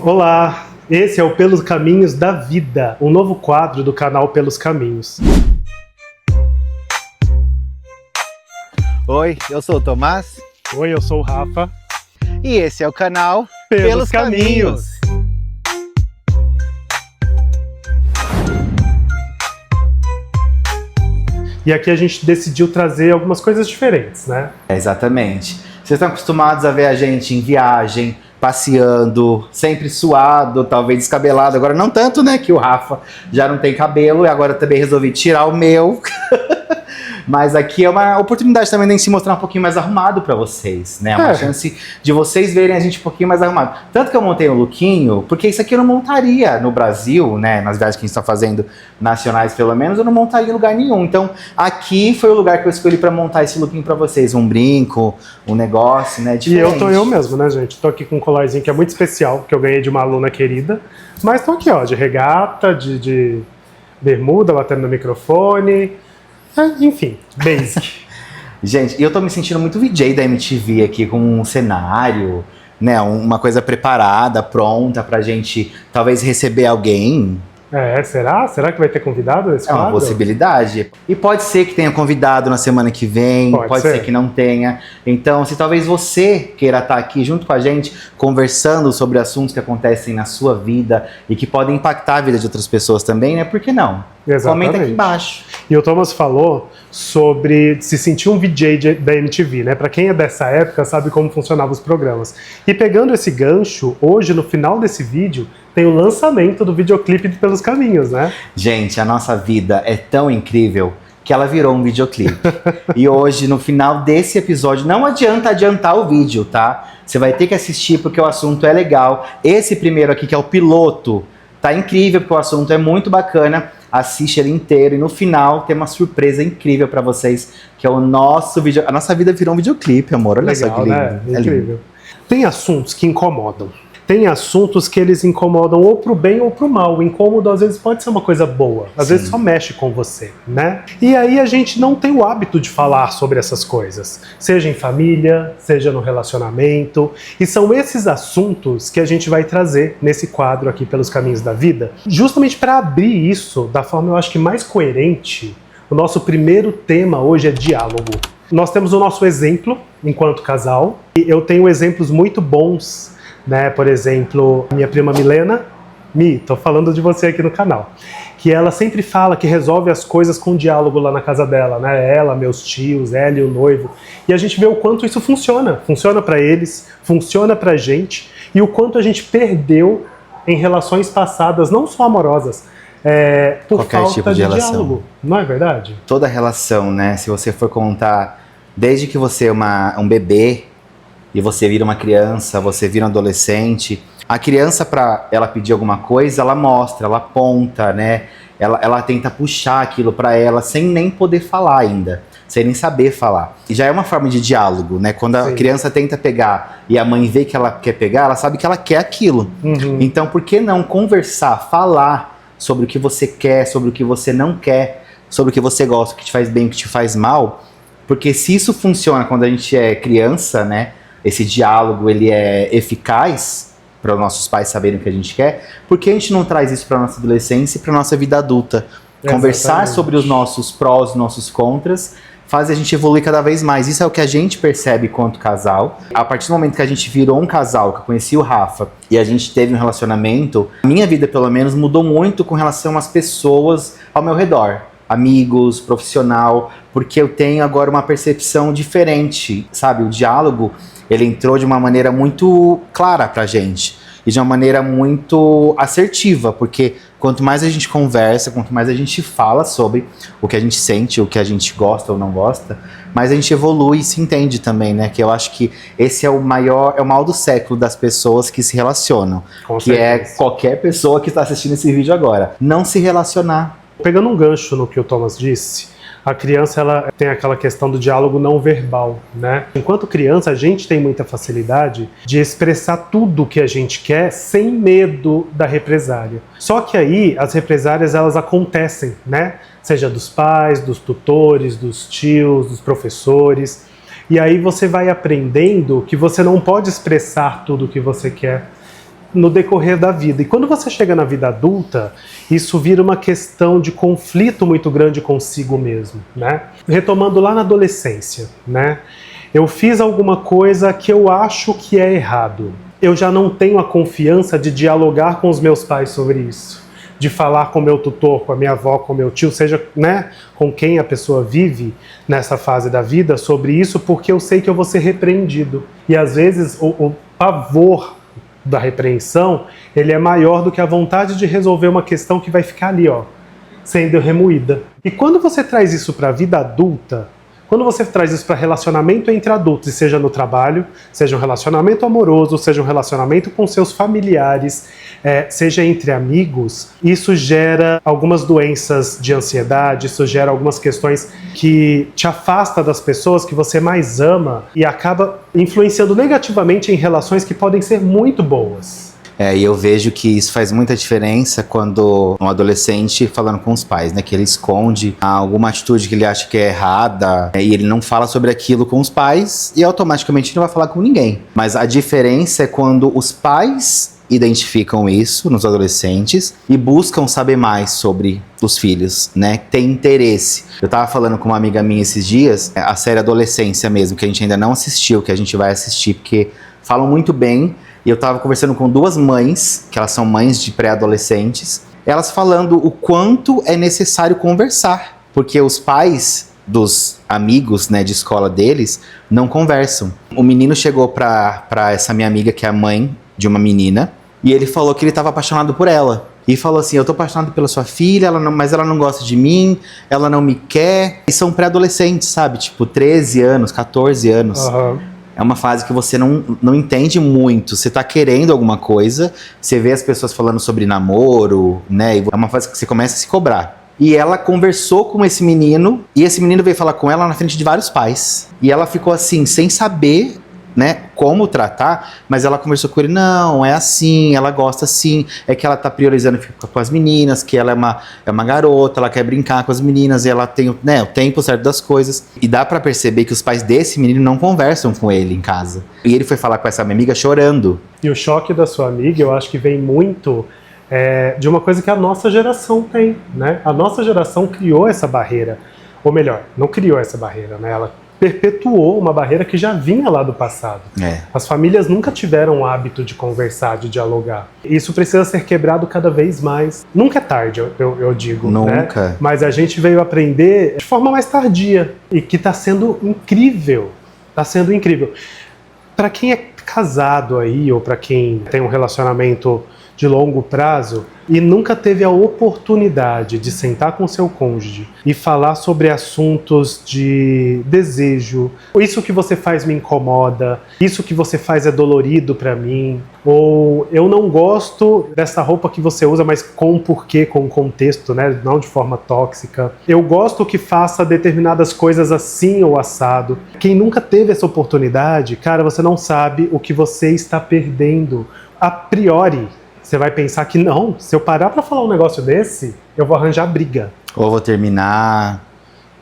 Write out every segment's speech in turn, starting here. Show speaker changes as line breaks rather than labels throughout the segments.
Olá, esse é o Pelos Caminhos da Vida, um novo quadro do canal Pelos Caminhos.
Oi, eu sou o Tomás.
Oi, eu sou o Rafa.
E esse é o canal
Pelos Caminhos. E aqui a gente decidiu trazer algumas coisas diferentes, né?
Exatamente. Vocês estão acostumados a ver a gente em viagem, passeando, sempre suado, talvez descabelado. Agora não tanto, né, que o Rafa já não tem cabelo e agora também resolvi tirar o meu. Mas aqui é uma oportunidade também de a gente se mostrar um pouquinho mais arrumado pra vocês, né? Uma chance de vocês verem a gente um pouquinho mais arrumado. Tanto que eu montei um lookinho, porque isso aqui eu não montaria no Brasil, né? Nas viagens que a gente tá fazendo, nacionais pelo menos, eu não montaria em lugar nenhum. Então, aqui foi o lugar que eu escolhi pra montar esse lookinho pra vocês. Um brinco, um negócio, né? Diferente.
E eu mesmo, né, gente? Tô aqui com um colarzinho que é muito especial, que eu ganhei de uma aluna querida. Mas tô aqui, ó, de regata, de bermuda, batendo no microfone. Enfim, basic.
Gente, eu tô me sentindo muito VJ da MTV aqui, com um cenário, né, uma coisa preparada, pronta pra gente talvez receber alguém.
Será? Será que vai ter convidado nesse quadro?
É uma possibilidade. E pode ser que tenha convidado na semana que vem, pode ser que não tenha. Então, se talvez você queira estar aqui junto com a gente, conversando sobre assuntos que acontecem na sua vida e que podem impactar a vida de outras pessoas também, né? Por que não?
Exatamente.
Comenta aqui embaixo.
E o Thomas falou sobre se sentir um VJ da MTV, né? Pra quem é dessa época sabe como funcionavam os programas. E pegando esse gancho, hoje no final desse vídeo tem o lançamento do videoclipe de Pelos Caminhos, né?
Gente, a nossa vida é tão incrível que ela virou um videoclipe. E hoje, no final desse episódio, não adianta adiantar o vídeo, tá? Você vai ter que assistir porque o assunto é legal. Esse primeiro aqui, que é o piloto, tá incrível porque o assunto é muito bacana. Assiste ele inteiro e no final tem uma surpresa incrível pra vocês, que é o nosso vídeo. A nossa vida virou um videoclipe, amor. Olha
legal,
só que lindo.
Né?
É
incrível.
lindo.
Tem assuntos que incomodam. Tem assuntos que eles incomodam ou pro bem ou pro mal. O incômodo às vezes pode ser uma coisa boa, às vezes só mexe com você, né? E aí a gente não tem o hábito de falar sobre essas coisas, seja em família, seja no relacionamento. E são esses assuntos que a gente vai trazer nesse quadro aqui Pelos Caminhos da Vida, justamente para abrir isso da forma, eu acho que mais coerente. O nosso primeiro tema hoje é diálogo. Nós temos o nosso exemplo enquanto casal, e eu tenho exemplos muito bons, né? Por exemplo, minha prima Milena, tô falando de você aqui no canal, que ela sempre fala que resolve as coisas com diálogo lá na casa dela, né? Ela, meus tios, ela e o noivo. E a gente vê o quanto isso funciona. Funciona pra eles, funciona pra gente, e o quanto a gente perdeu em relações passadas, não só amorosas, por
qualquer
falta
tipo de relação.
diálogo. Não é verdade?
Toda relação, né? Se você for contar, desde que você é um bebê, e você vira uma criança, você vira um adolescente, a criança, para ela pedir alguma coisa, ela mostra, ela aponta, né? Ela tenta puxar aquilo para ela sem nem poder falar ainda, sem nem saber falar. E já é uma forma de diálogo, né? Quando a criança tenta pegar e a mãe vê que ela quer pegar, ela sabe que ela quer aquilo. Então, por que não conversar, falar sobre o que você quer, sobre o que você não quer, sobre o que você gosta, o que te faz bem, o que te faz mal? Porque se isso funciona quando a gente é criança, né? Esse diálogo, ele é eficaz para os nossos pais saberem o que a gente quer, por que a gente não traz isso para a nossa adolescência e para a nossa vida adulta? Conversar sobre os nossos prós, os nossos contras, faz a gente evoluir cada vez mais. Isso é o que a gente percebe quanto casal. A partir do momento que a gente virou um casal, que eu conheci o Rafa, e a gente teve um relacionamento, a minha vida, pelo menos, mudou muito com relação às pessoas ao meu redor. Amigos, profissional, porque eu tenho agora uma percepção diferente, sabe? O diálogo, ele entrou de uma maneira muito clara pra gente e de uma maneira muito assertiva, porque quanto mais a gente conversa, quanto mais a gente fala sobre o que a gente sente, o que a gente gosta ou não gosta, mais a gente evolui e se entende também, né? Que eu acho que esse é o mal do século das pessoas que se relacionam, que é qualquer pessoa que está assistindo esse vídeo agora, não se relacionar.
Pegando um gancho no que o Thomas disse, a criança ela tem aquela questão do diálogo não verbal, né? Enquanto criança, a gente tem muita facilidade de expressar tudo o que a gente quer sem medo da represália. Só que aí as represálias elas acontecem, né? Seja dos pais, dos tutores, dos tios, dos professores. E aí você vai aprendendo que você não pode expressar tudo o que você quer. no decorrer da vida. E quando você chega na vida adulta, isso vira uma questão de conflito muito grande consigo mesmo, né? Retomando lá na adolescência, né? Eu fiz alguma coisa que eu acho que é errado. Eu já não tenho a confiança de dialogar com os meus pais sobre isso, de falar com o meu tutor, com a minha avó, com o meu tio, seja, né, com quem a pessoa vive nessa fase da vida sobre isso, porque eu sei que eu vou ser repreendido. E às vezes o pavor da repreensão, ele é maior do que a vontade de resolver uma questão que vai ficar ali, ó, sendo remoída. E quando você traz isso para a vida adulta, quando você traz isso para relacionamento entre adultos, seja no trabalho, seja um relacionamento amoroso, seja um relacionamento com seus familiares, seja entre amigos, isso gera algumas doenças de ansiedade, isso gera algumas questões que te afasta das pessoas que você mais ama e acaba influenciando negativamente em relações que podem ser muito boas.
E eu vejo que isso faz muita diferença quando um adolescente falando com os pais, né? Que ele esconde alguma atitude que ele acha que é errada, e ele não fala sobre aquilo com os pais e automaticamente não vai falar com ninguém. Mas a diferença é quando os pais identificam isso nos adolescentes e buscam saber mais sobre os filhos, né? Tem interesse. Eu tava falando com uma amiga minha esses dias, a série Adolescência mesmo, que a gente ainda não assistiu, que a gente vai assistir, porque falam muito bem. E eu tava conversando com duas mães, que elas são mães de pré-adolescentes, elas falando o quanto é necessário conversar, porque os pais dos amigos, né, de escola deles não conversam. O menino chegou pra essa minha amiga, que é a mãe de uma menina, e ele falou que ele tava apaixonado por ela. E falou assim, eu tô apaixonado pela sua filha, mas ela não gosta de mim, ela não me quer. E são pré-adolescentes, sabe? Tipo, 13 anos, 14 anos.
Uhum.
É uma fase que você não entende muito. Você tá querendo alguma coisa, você vê as pessoas falando sobre namoro, né? É uma fase que você começa a se cobrar. E ela conversou com esse menino, e esse menino veio falar com ela na frente de vários pais. E ela ficou assim, sem saber, né, como tratar, mas ela conversou com ele, não, é assim, ela gosta assim, é que ela tá priorizando ficar com as meninas, que ela é uma garota, ela quer brincar com as meninas, e ela tem, né, o tempo certo das coisas. E dá pra perceber que os pais desse menino não conversam com ele em casa. E ele foi falar com essa minha amiga chorando.
E o choque da sua amiga, eu acho que vem muito de uma coisa que a nossa geração tem, né? A nossa geração criou essa barreira, ou melhor, não criou essa barreira, né? Ela perpetuou uma barreira que já vinha lá do passado. As famílias nunca tiveram o hábito de conversar, de dialogar. Isso precisa ser quebrado cada vez mais. Nunca é tarde, eu digo.
Nunca.
Né? Mas a gente veio aprender de forma mais tardia e que está sendo incrível. Está sendo incrível. Para quem é casado aí, ou para quem tem um relacionamento de longo prazo e nunca teve a oportunidade de sentar com seu cônjuge e falar sobre assuntos de desejo, isso que você faz me incomoda, isso que você faz é dolorido pra mim, ou eu não gosto dessa roupa que você usa, mas com um porquê, com um contexto, né, não de forma tóxica. Eu gosto que faça determinadas coisas assim ou assado. Quem nunca teve essa oportunidade, cara, você não sabe o que você está perdendo. A priori, você vai pensar que não, se eu parar pra falar um negócio desse, eu vou arranjar briga.
Ou vou terminar,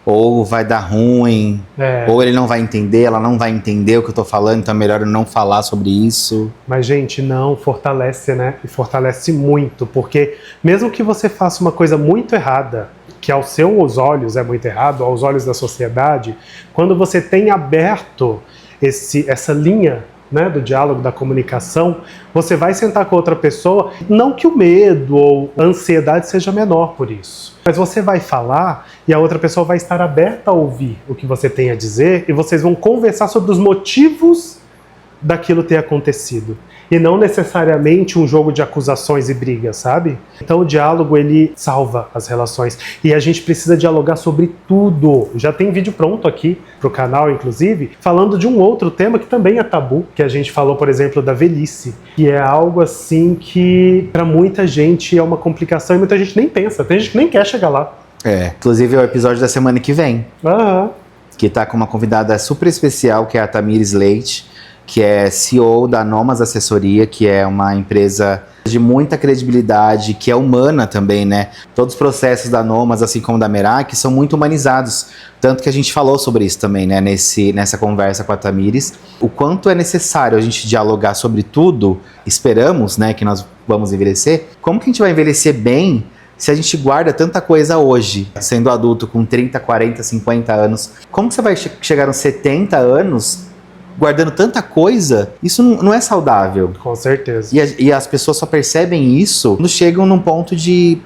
ou vai dar ruim, ou ele não vai entender, ela não vai entender o que eu tô falando, então é melhor eu não falar sobre isso.
Mas, gente, não, fortalece, né? E fortalece muito, porque mesmo que você faça uma coisa muito errada, que aos seus olhos é muito errado, aos olhos da sociedade, quando você tem aberto essa linha, né, do diálogo, da comunicação, você vai sentar com outra pessoa, não que o medo ou a ansiedade seja menor por isso, mas você vai falar e a outra pessoa vai estar aberta a ouvir o que você tem a dizer e vocês vão conversar sobre os motivos daquilo ter acontecido. E não necessariamente um jogo de acusações e brigas, sabe? Então o diálogo, ele salva as relações. E a gente precisa dialogar sobre tudo. Já tem vídeo pronto aqui pro canal, inclusive, falando de um outro tema que também é tabu, que a gente falou, por exemplo, da velhice. Que é algo assim que, pra muita gente, é uma complicação e muita gente nem pensa. Tem gente que nem quer chegar lá.
Inclusive é o episódio da semana que vem. Que tá com uma convidada super especial, que é a Tamires Leite, que é CEO da Nomas Assessoria, que é uma empresa de muita credibilidade, que é humana também, né? Todos os processos da Nomas, assim como da Merak, são muito humanizados. Tanto que a gente falou sobre isso também, né? Nessa conversa com a Tamires. O quanto é necessário a gente dialogar sobre tudo, esperamos, né, que nós vamos envelhecer. Como que a gente vai envelhecer bem se a gente guarda tanta coisa hoje, sendo adulto com 30, 40, 50 anos? Como que você vai chegar aos 70 anos guardando tanta coisa? Isso não é saudável.
Com certeza.
E as pessoas só percebem isso quando chegam num ponto de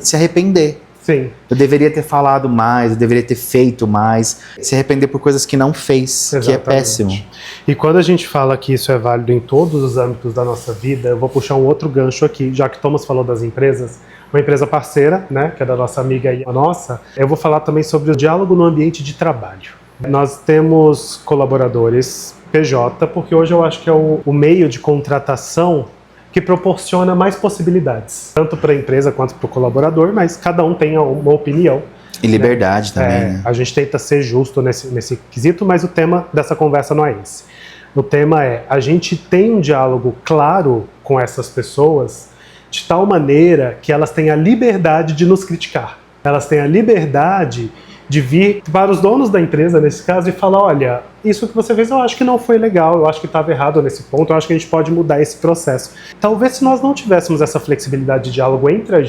se arrepender.
Sim.
Eu deveria ter falado mais, eu deveria ter feito mais. Se arrepender por coisas que não fez,
Exatamente.
que é péssimo.
E quando a gente fala que isso é válido em todos os âmbitos da nossa vida, eu vou puxar um outro gancho aqui, já que Thomas falou das empresas, uma empresa parceira, né, que é da nossa amiga e a nossa, eu vou falar também sobre o diálogo no ambiente de trabalho. Nós temos colaboradores PJ, porque hoje eu acho que é o meio de contratação que proporciona mais possibilidades, tanto para a empresa quanto para o colaborador, mas cada um tem uma opinião.
E liberdade também, né?
A gente tenta ser justo nesse quesito, mas o tema dessa conversa não é esse. O tema é, a gente tem um diálogo claro com essas pessoas de tal maneira que elas têm a liberdade de nos criticar. Elas têm a liberdade de vir para os donos da empresa, nesse caso, e falar, olha, isso que você fez eu acho que não foi legal, eu acho que estava errado nesse ponto, eu acho que a gente pode mudar esse processo. Talvez se nós não tivéssemos essa flexibilidade de diálogo entre a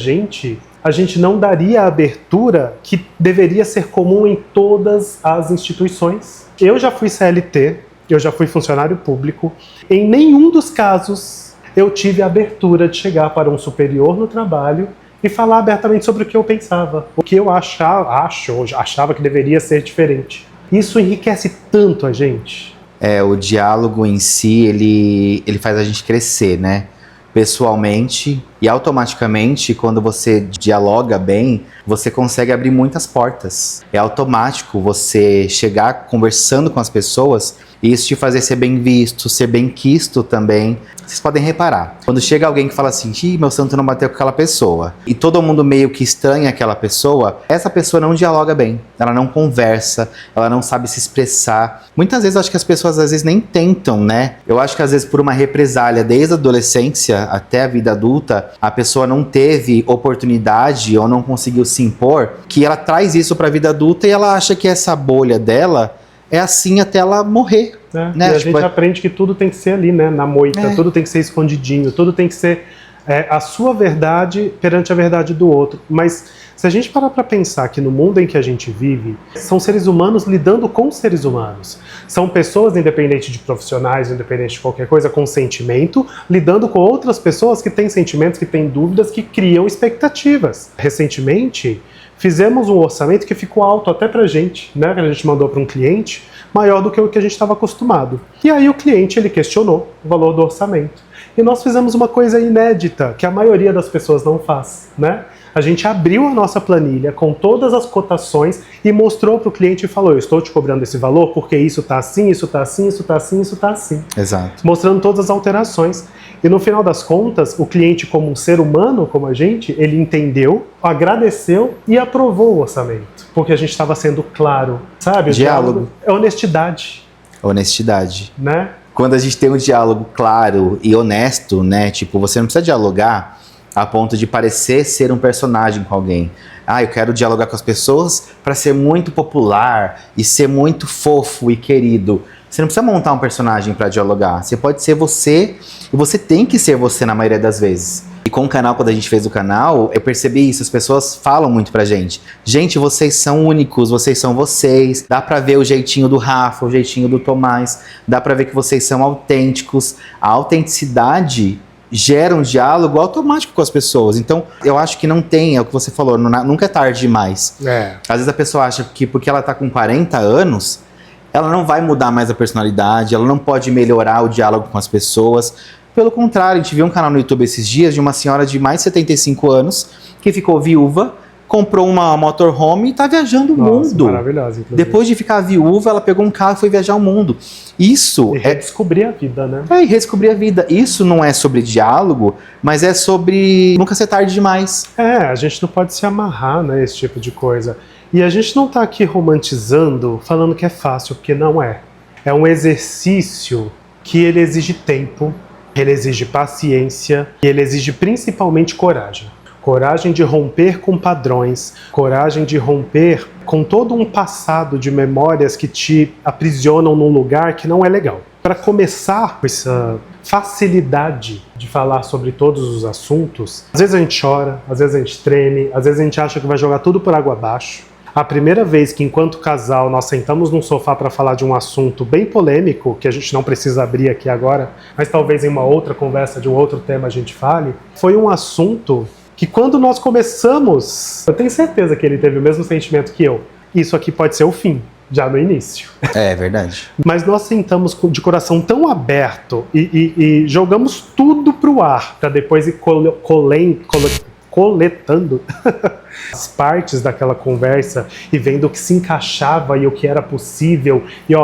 gente não daria a abertura que deveria ser comum em todas as instituições. Eu já fui CLT, eu já fui funcionário público, em nenhum dos casos eu tive a abertura de chegar para um superior no trabalho e falar abertamente sobre o que eu pensava, o que eu achava que deveria ser diferente. Isso enriquece tanto a gente.
O diálogo em si, ele faz a gente crescer, né? Pessoalmente e automaticamente, quando você dialoga bem, você consegue abrir muitas portas. É automático você chegar conversando com as pessoas e isso te fazer ser bem visto, ser bem quisto também. Vocês podem reparar, quando chega alguém que fala assim, meu santo não bateu com aquela pessoa, e todo mundo meio que estranha aquela pessoa, essa pessoa não dialoga bem, ela não conversa, ela não sabe se expressar. Muitas vezes eu acho que as pessoas às vezes nem tentam, né? Eu acho que às vezes por uma represália desde a adolescência até a vida adulta, a pessoa não teve oportunidade ou não conseguiu se impor, que ela traz isso para a vida adulta e ela acha que essa bolha dela é assim até ela morrer. Né?
E a gente aprende que tudo tem que ser ali, né, na moita, tudo tem que ser escondidinho, tudo tem que ser a sua verdade perante a verdade do outro. Mas se a gente parar para pensar que no mundo em que a gente vive, são seres humanos lidando com seres humanos. São pessoas, independente de profissionais, independente de qualquer coisa, com sentimento, lidando com outras pessoas que têm sentimentos, que têm dúvidas, que criam expectativas. Recentemente, fizemos um orçamento que ficou alto até pra gente, né, que a gente mandou para um cliente, maior do que o que a gente estava acostumado. E aí o cliente, ele questionou o valor do orçamento. E nós fizemos uma coisa inédita, que a maioria das pessoas não faz, né? A gente abriu a nossa planilha com todas as cotações e mostrou para o cliente e falou, eu estou te cobrando esse valor porque isso está assim, isso está assim, isso está assim, isso está assim.
Exato.
Mostrando todas as alterações. E no final das contas, o cliente, como um ser humano, como a gente, ele entendeu, agradeceu e aprovou o orçamento. Porque a gente estava sendo claro, sabe? O
diálogo.
É honestidade.
Honestidade.
Né?
Quando a gente tem um diálogo claro e honesto, né? Tipo, você não precisa dialogar a ponto de parecer ser um personagem com alguém. Eu quero dialogar com as pessoas para ser muito popular e ser muito fofo e querido. Você não precisa montar um personagem para dialogar. Você pode ser você e você tem que ser você na maioria das vezes. E com o canal, quando a gente fez o canal, eu percebi isso. As pessoas falam muito pra gente. Gente, vocês são únicos, vocês são vocês. Dá pra ver o jeitinho do Rafa, o jeitinho do Tomás. Dá pra ver que vocês são autênticos. A autenticidade gera um diálogo automático com as pessoas. Então, eu acho que não tem, é o que você falou, nunca é tarde demais. Às vezes a pessoa acha que porque ela tá com 40 anos, ela não vai mudar mais a personalidade, ela não pode melhorar o diálogo com as pessoas. Pelo contrário, a gente viu um canal no YouTube esses dias de uma senhora de mais de 75 anos que ficou viúva, comprou uma motorhome e tá viajando o mundo.
Maravilhosa, inclusive.
Depois de ficar viúva, ela pegou um carro e foi viajar o mundo. Isso
e redescobrir a vida, né?
E redescobrir a vida. Isso não é sobre diálogo, mas é sobre nunca ser tarde demais.
A gente não pode se amarrar, né, esse tipo de coisa. E a gente não tá aqui romantizando, falando que é fácil, porque não é. É um exercício que ele exige tempo, ele exige paciência e ele exige principalmente coragem. Coragem de romper com padrões, coragem de romper com todo um passado de memórias que te aprisionam num lugar que não é legal. Para começar com essa facilidade de falar sobre todos os assuntos, às vezes a gente chora, às vezes a gente treme, às vezes a gente acha que vai jogar tudo por água abaixo. A primeira vez que, enquanto casal, nós sentamos num sofá para falar de um assunto bem polêmico, que a gente não precisa abrir aqui agora, mas talvez em uma outra conversa de um outro tema a gente fale, foi um assunto que quando nós começamos, eu tenho certeza que ele teve o mesmo sentimento que eu. Isso aqui pode ser o fim, já no início.
É verdade.
Mas nós sentamos de coração tão aberto e jogamos tudo pro ar, para depois ir coletando as partes daquela conversa e vendo o que se encaixava e o que era possível. E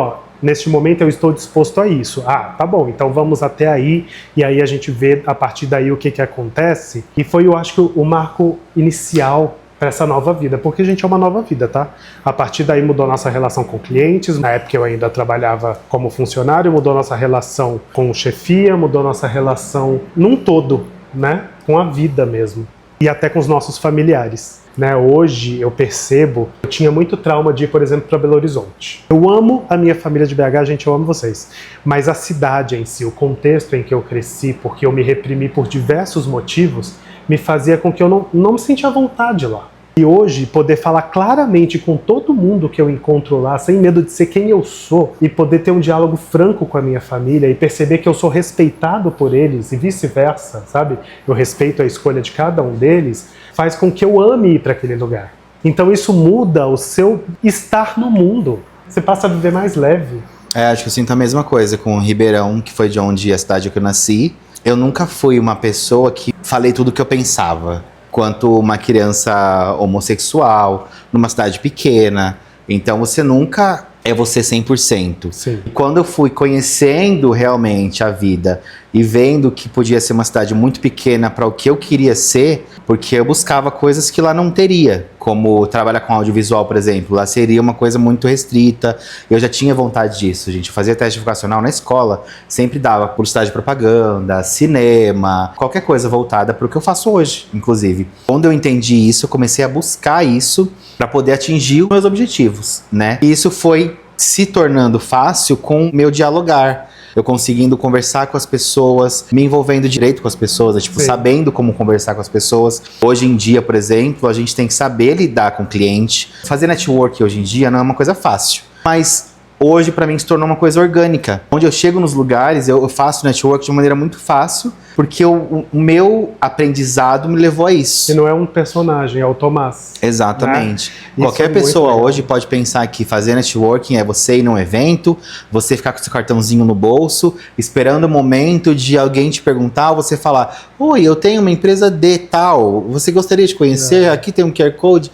neste momento eu estou disposto a isso. Ah, tá bom, então vamos até aí, e aí a gente vê a partir daí o que acontece. E foi, eu acho que o marco inicial para essa nova vida, porque a gente é uma nova vida, tá? A partir daí mudou nossa relação com clientes, na época eu ainda trabalhava como funcionário, mudou nossa relação com chefia, mudou nossa relação num todo, né? Com a vida mesmo. E até com os nossos familiares. Né? Hoje eu percebo, eu tinha muito trauma de ir, por exemplo, para Belo Horizonte. Eu amo a minha família de BH, gente, eu amo vocês. Mas a cidade em si, o contexto em que eu cresci, porque eu me reprimi por diversos motivos, me fazia com que eu não me sentia à vontade lá. E hoje, poder falar claramente com todo mundo que eu encontro lá, sem medo de ser quem eu sou, e poder ter um diálogo franco com a minha família e perceber que eu sou respeitado por eles e vice-versa, sabe? Eu respeito a escolha de cada um deles, faz com que eu ame ir para aquele lugar. Então isso muda o seu estar no mundo. Você passa a viver mais leve.
Acho que eu sinto a mesma coisa com Ribeirão, que foi de onde a cidade que eu nasci. Eu nunca fui uma pessoa que falei tudo o que eu pensava. Quanto uma criança homossexual, numa cidade pequena. Então você nunca é você 100%.
Sim.
Quando eu fui conhecendo realmente a vida e vendo que podia ser uma cidade muito pequena para o que eu queria ser, porque eu buscava coisas que lá não teria, como trabalhar com audiovisual, por exemplo. Lá seria uma coisa muito restrita. Eu já tinha vontade disso, gente. Eu fazia teste vocacional na escola, sempre dava publicidade de propaganda, cinema, qualquer coisa voltada para o que eu faço hoje, inclusive. Quando eu entendi isso, eu comecei a buscar isso para poder atingir os meus objetivos, né? E isso foi se tornando fácil com o meu dialogar. Eu conseguindo conversar com as pessoas, me envolvendo direito com as pessoas, tipo, sabendo como conversar com as pessoas. Hoje em dia, por exemplo, a gente tem que saber lidar com o cliente. Fazer network hoje em dia não é uma coisa fácil, mas hoje para mim se tornou uma coisa orgânica. Onde eu chego nos lugares, eu faço network de uma maneira muito fácil, porque o meu aprendizado me levou a isso.
E não é um personagem, é o Tomás.
Exatamente.
Né?
Qualquer pessoa hoje pode pensar que fazer networking é você ir num evento, você ficar com seu cartãozinho no bolso, esperando o momento de alguém te perguntar, ou você falar: oi, eu tenho uma empresa de tal, você gostaria de conhecer? Aqui tem um QR Code.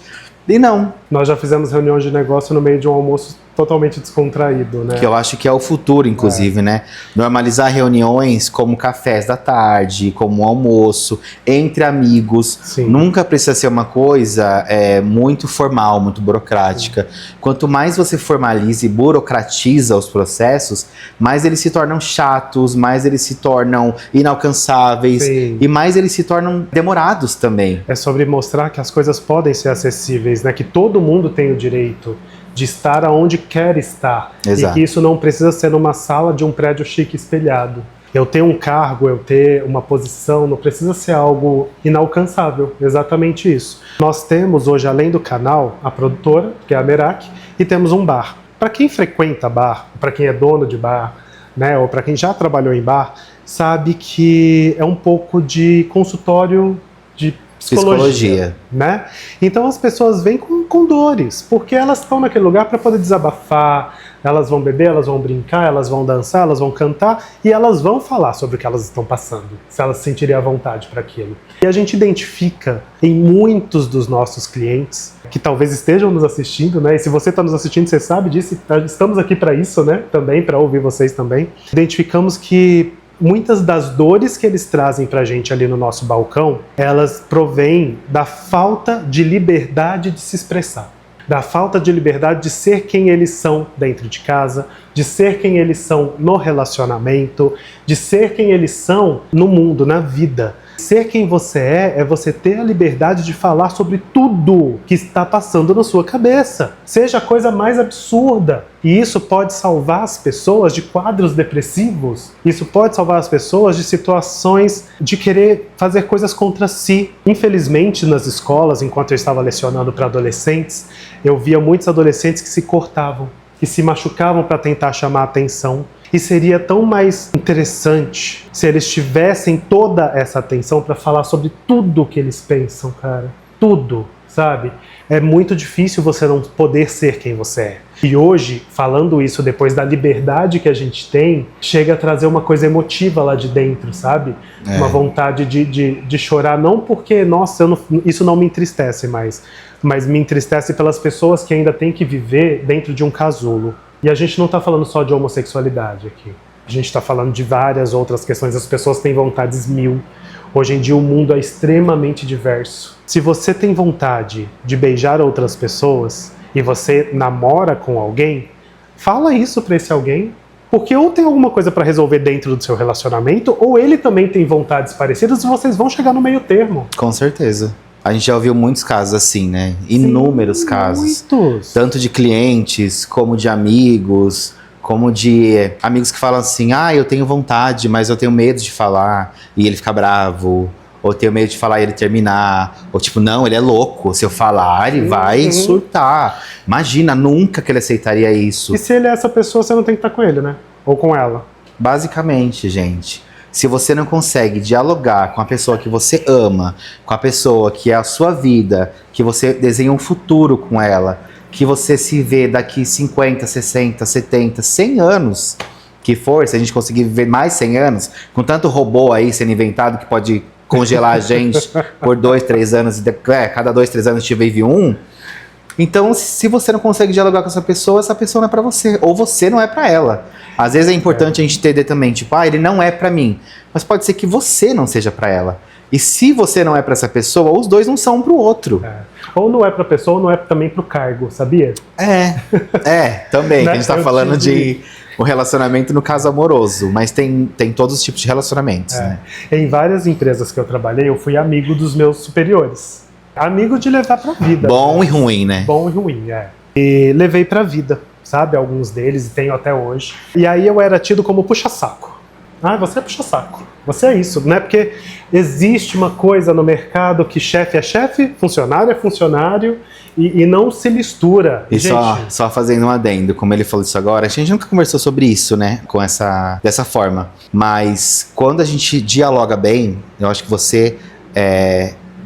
E não.
Nós já fizemos reuniões de negócio no meio de um almoço totalmente descontraído, né?
Que eu acho que é o futuro, inclusive, né? Normalizar reuniões como cafés da tarde, como almoço, entre amigos.
Sim.
Nunca precisa ser uma coisa muito formal, muito burocrática. Sim. Quanto mais você formaliza e burocratiza os processos, mais eles se tornam chatos, mais eles se tornam inalcançáveis. Sim. E mais eles se tornam demorados também.
É sobre mostrar que as coisas podem ser acessíveis, né? Que todo mundo tem o direito de estar aonde quer estar. Exato. E que isso não precisa ser numa sala de um prédio chique espelhado. Eu ter um cargo, eu ter uma posição, não precisa ser algo inalcançável. Exatamente isso. Nós temos hoje, além do canal, a produtora, que é a Merak, e temos um bar. Para quem frequenta bar, para quem é dono de bar, né, ou para quem já trabalhou em bar, sabe que é um pouco de consultório de psicologia, né? Então as pessoas vêm com dores, porque elas estão naquele lugar para poder desabafar, elas vão beber, elas vão brincar, elas vão dançar, elas vão cantar e elas vão falar sobre o que elas estão passando, se elas se sentirem à vontade para aquilo. E a gente identifica em muitos dos nossos clientes que talvez estejam nos assistindo, né? E se você está nos assistindo, você sabe disso, estamos aqui para isso, né? Também, para ouvir vocês também. Identificamos que muitas das dores que eles trazem pra gente ali no nosso balcão, elas provêm da falta de liberdade de se expressar. da falta de liberdade de ser quem eles são dentro de casa, de ser quem eles são no relacionamento, de ser quem eles são no mundo, na vida. Ser quem você é você ter a liberdade de falar sobre tudo que está passando na sua cabeça. Seja a coisa mais absurda. E isso pode salvar as pessoas de quadros depressivos. Isso pode salvar as pessoas de situações de querer fazer coisas contra si. Infelizmente, nas escolas, enquanto eu estava lecionando para adolescentes, eu via muitos adolescentes que se cortavam, que se machucavam para tentar chamar a atenção. E seria tão mais interessante se eles tivessem toda essa atenção para falar sobre tudo que eles pensam, cara. Tudo, sabe? É muito difícil você não poder ser quem você é. E hoje, falando isso depois da liberdade que a gente tem, chega a trazer uma coisa emotiva lá de dentro, sabe? Uma vontade de chorar, não porque, nossa, isso não me entristece mais, mas me entristece pelas pessoas que ainda têm que viver dentro de um casulo. E a gente não está falando só de homossexualidade aqui. A gente está falando de várias outras questões. As pessoas têm vontades mil. Hoje em dia o mundo é extremamente diverso. Se você tem vontade de beijar outras pessoas e você namora com alguém, fala isso para esse alguém. Porque ou tem alguma coisa para resolver dentro do seu relacionamento, ou ele também tem vontades parecidas e vocês vão chegar no meio termo.
Com certeza. A gente já ouviu muitos casos assim, né? Inúmeros casos.
Muitos.
Tanto de clientes, como de amigos, como de amigos que falam assim, eu tenho vontade, mas eu tenho medo de falar, e ele fica bravo. Ou tenho medo de falar e ele terminar. Ou tipo, não, ele é louco, se eu falar ele vai surtar. Imagina, nunca que ele aceitaria isso.
E se ele é essa pessoa, você não tem que estar com ele, né? Ou com ela.
Basicamente, gente, se você não consegue dialogar com a pessoa que você ama, com a pessoa que é a sua vida, que você desenha um futuro com ela, que você se vê daqui 50, 60, 70, 100 anos, que for, se a gente conseguir viver mais 100 anos, com tanto robô aí sendo inventado que pode congelar a gente por 2, 3 anos, e cada 2, 3 anos vive um. Então, se você não consegue dialogar com essa pessoa não é pra você, ou você não é pra ela. Às vezes é importante a gente entender também, tipo, ele não é pra mim, mas pode ser que você não seja pra ela. E se você não é pra essa pessoa, os dois não são um pro outro.
Ou não é pra pessoa, ou não é também pro cargo, sabia?
Também, que a gente tá falando de o relacionamento no caso amoroso, mas tem todos os tipos de relacionamentos, né?
Em várias empresas que eu trabalhei, eu fui amigo dos meus superiores. Amigo de levar pra vida.
Bom e ruim, né?
Bom e ruim, E levei pra vida, sabe? Alguns deles, e tenho até hoje. E aí eu era tido como puxa-saco. Você é puxa-saco. Você é isso, né? Porque existe uma coisa no mercado que chefe é chefe, funcionário é funcionário, e não se mistura.
E
gente,
só fazendo um adendo, como ele falou isso agora, a gente nunca conversou sobre isso, né? Dessa forma. Mas quando a gente dialoga bem, eu acho que você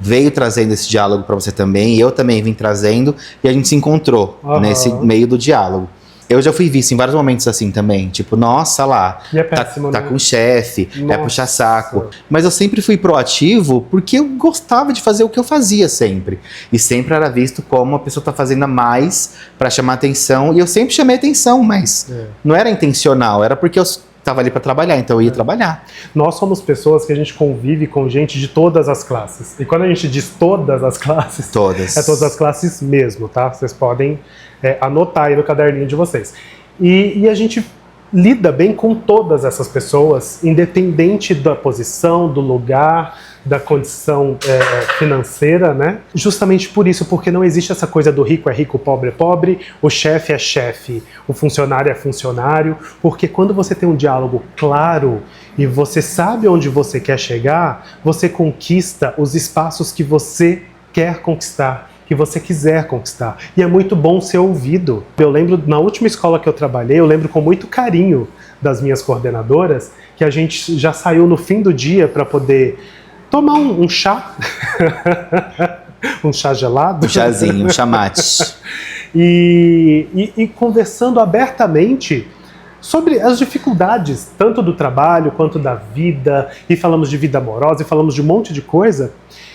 veio trazendo esse diálogo para você também, e eu também vim trazendo, e a gente se encontrou nesse meio do diálogo. Eu já fui visto em vários momentos assim também, tipo, nossa lá,
e é péssimo,
tá
né?
com chefe,
Nossa.
é puxar saco. Mas eu sempre fui proativo porque eu gostava de fazer o que eu fazia sempre. E sempre era visto como a pessoa tá fazendo a mais para chamar atenção, e eu sempre chamei atenção, mas não era intencional, era porque eu tava ali para trabalhar, então eu ia trabalhar.
Nós somos pessoas que a gente convive com gente de todas as classes. E quando a gente diz todas as classes,
Todas.
é todas as classes mesmo, tá? Vocês podem anotar aí no caderninho de vocês. E a gente lida bem com todas essas pessoas, independente da posição, do lugar, da condição financeira, né? Justamente por isso, porque não existe essa coisa do rico é rico, pobre é pobre, o chefe é chefe, o funcionário é funcionário, porque quando você tem um diálogo claro e você sabe onde você quer chegar, você conquista os espaços que você quer conquistar, que você quiser conquistar. E é muito bom ser ouvido. Eu lembro, na última escola que eu trabalhei, eu lembro com muito carinho das minhas coordenadoras, que a gente já saiu no fim do dia para poder tomar um chá, um chá gelado.
Um chazinho, um chamate.
E conversando abertamente sobre as dificuldades, tanto do trabalho quanto da vida, e falamos de vida amorosa, e falamos de um monte de coisa.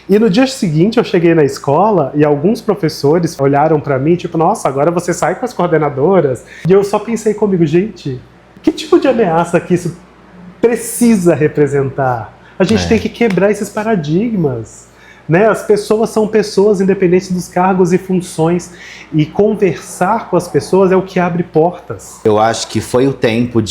E no dia seguinte eu cheguei na escola e alguns professores olharam para mim, tipo, nossa, agora você sai com as coordenadoras. E eu só pensei comigo, gente, que tipo de ameaça que isso precisa representar? A gente tem que quebrar esses paradigmas. né? As pessoas são pessoas independentes dos cargos e funções, e conversar com as pessoas é o que abre portas.
Eu acho que foi o tempo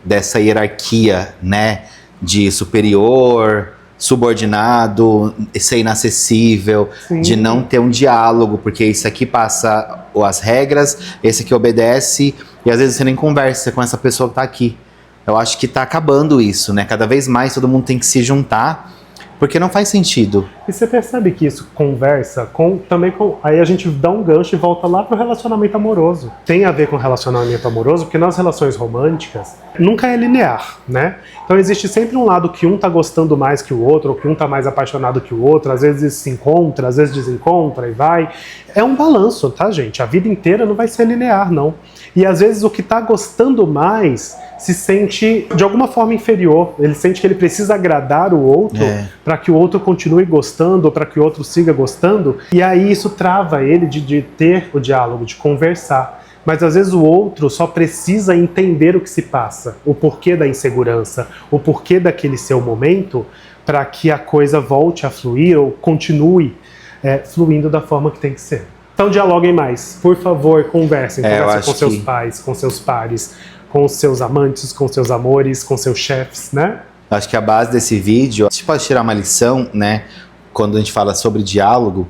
dessa hierarquia, né? De superior, subordinado, ser inacessível,
Sim.
de não ter um diálogo, porque isso aqui passa as regras, esse aqui obedece, e às vezes você nem conversa com essa pessoa que tá aqui. Eu acho que tá acabando isso, né? Cada vez mais todo mundo tem que se juntar, porque não faz sentido.
E você percebe que isso conversa também com... Aí a gente dá um gancho e volta lá pro relacionamento amoroso. Tem a ver com relacionamento amoroso, porque nas relações românticas nunca é linear, né? Então existe sempre um lado que um tá gostando mais que o outro, ou que um tá mais apaixonado que o outro, às vezes se encontra, às vezes desencontra e vai. É um balanço, tá, gente? A vida inteira não vai ser linear, não. E às vezes o que tá gostando mais se sente de alguma forma inferior. Ele sente que ele precisa agradar o outro para que o outro continue gostando, ou para que o outro siga gostando. E aí isso trava ele de ter o diálogo, de conversar. Mas às vezes o outro só precisa entender o que se passa, o porquê da insegurança, o porquê daquele seu momento, para que a coisa volte a fluir ou continue fluindo da forma que tem que ser. Então dialoguem mais, por favor, conversem com seus pais, com seus pares, com os seus amantes, com seus amores, com seus chefes, né?
Acho que a base desse vídeo, a gente pode tirar uma lição, né? Quando a gente fala sobre diálogo,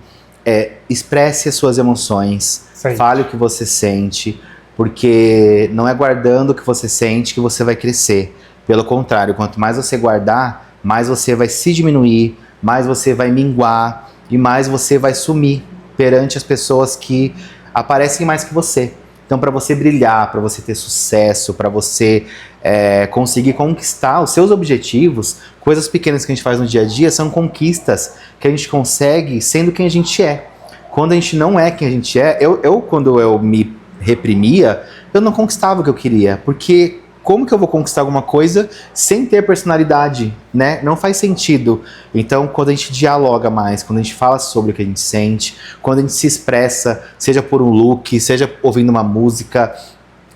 expresse as suas emoções, fale o que você sente, porque não é guardando o que você sente que você vai crescer. Pelo contrário, quanto mais você guardar, mais você vai se diminuir, mais você vai minguar e mais você vai sumir perante as pessoas que aparecem mais que você. Então, para você brilhar, para você ter sucesso, para você conseguir conquistar os seus objetivos, coisas pequenas que a gente faz no dia a dia são conquistas que a gente consegue sendo quem a gente é. Quando a gente não é quem a gente é, quando eu me reprimia, eu não conquistava o que eu queria, porque como que eu vou conquistar alguma coisa sem ter personalidade, né? Não faz sentido. Então, quando a gente dialoga mais, quando a gente fala sobre o que a gente sente, quando a gente se expressa, seja por um look, seja ouvindo uma música,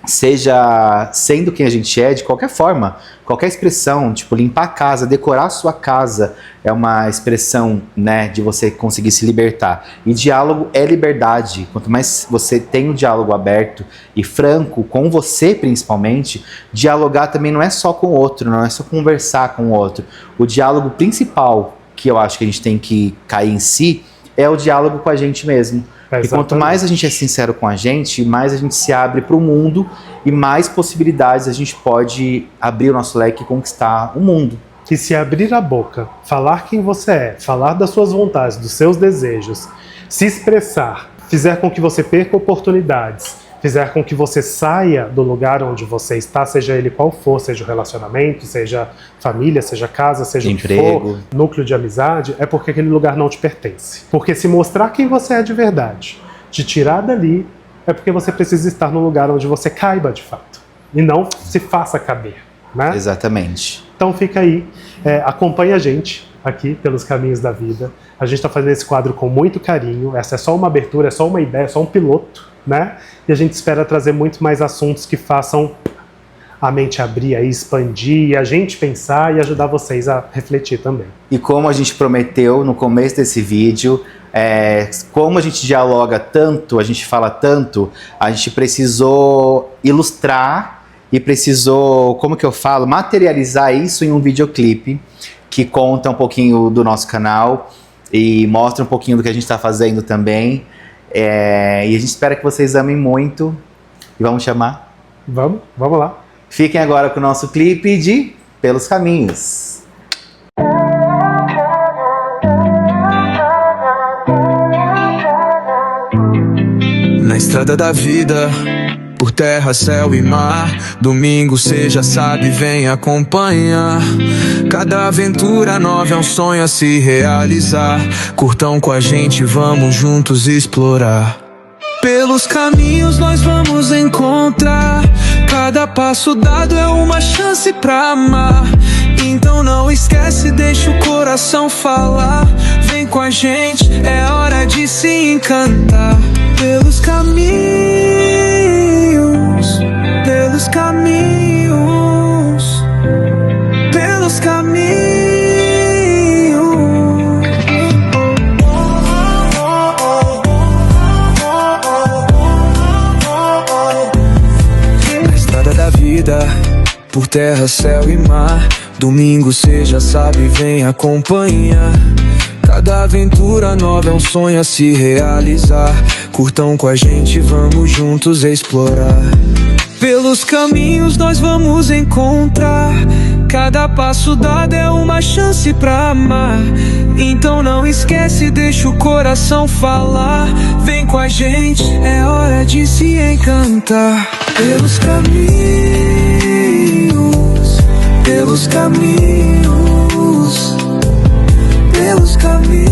seja sendo quem a gente é, de qualquer forma, qualquer expressão, tipo limpar a casa, decorar a sua casa, é uma expressão, né, de você conseguir se libertar. E diálogo é liberdade. Quanto mais você tem um diálogo aberto e franco com você, principalmente, dialogar também não é só com o outro, não é só conversar com o outro. O diálogo principal que eu acho que a gente tem que cair em si é o diálogo com a gente mesmo. E quanto mais a gente é sincero com a gente, mais a gente se abre para o mundo e mais possibilidades a gente pode abrir o nosso leque e conquistar o mundo.
Que se abrir a boca, falar quem você é, falar das suas vontades, dos seus desejos, se expressar, fizer com que você perca oportunidades, fizer com que você saia do lugar onde você está, seja ele qual for, seja o relacionamento, seja família, seja casa, seja
emprego,
o que for, núcleo de amizade, é porque aquele lugar não te pertence. Porque se mostrar quem você é de verdade, te tirar dali, é porque você precisa estar no lugar onde você caiba de fato, e não se faça caber, né?
Exatamente.
Então fica aí, acompanha a gente aqui pelos caminhos da vida. A gente está fazendo esse quadro com muito carinho, essa é só uma abertura, é só uma ideia, é só um piloto, né? E a gente espera trazer muito mais assuntos que façam a mente abrir, aí, expandir, e a gente pensar e ajudar vocês a refletir também.
E como a gente prometeu no começo desse vídeo, como a gente dialoga tanto, a gente fala tanto, a gente precisou ilustrar e precisou, como que eu falo, materializar isso em um videoclipe que conta um pouquinho do nosso canal e mostra um pouquinho do que a gente está fazendo também. E a gente espera que vocês amem muito. E vamos chamar?
Vamos lá.
Fiquem agora com o nosso clipe de Pelos Caminhos.
Na estrada da vida, por terra, céu e mar, domingo cê já sabe, vem acompanhar. Cada aventura nova é um sonho a se realizar. Curtão com a gente, vamos juntos explorar. Pelos caminhos nós vamos encontrar. Cada passo dado é uma chance pra amar. Então não esquece, deixa o coração falar. Vem com a gente, é hora de se encantar. Pelos caminhos, pelos caminhos, pelos caminhos. por terra, céu e mar. Domingo cê já sabe, vem acompanhar. Cada aventura nova é um sonho a se realizar. Curtam com a gente, vamos juntos explorar. Pelos caminhos nós vamos encontrar. Cada passo dado é uma chance pra amar. Então não esquece, deixa o coração falar. Vem com a gente, é hora de se encantar. Pelos caminhos, pelos caminhos, pelos caminhos.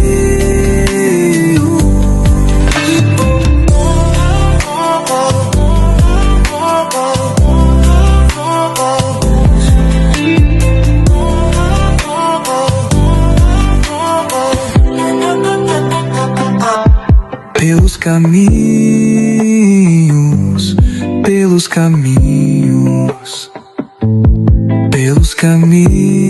Pelos caminhos, pelos caminhos, pelos caminhos.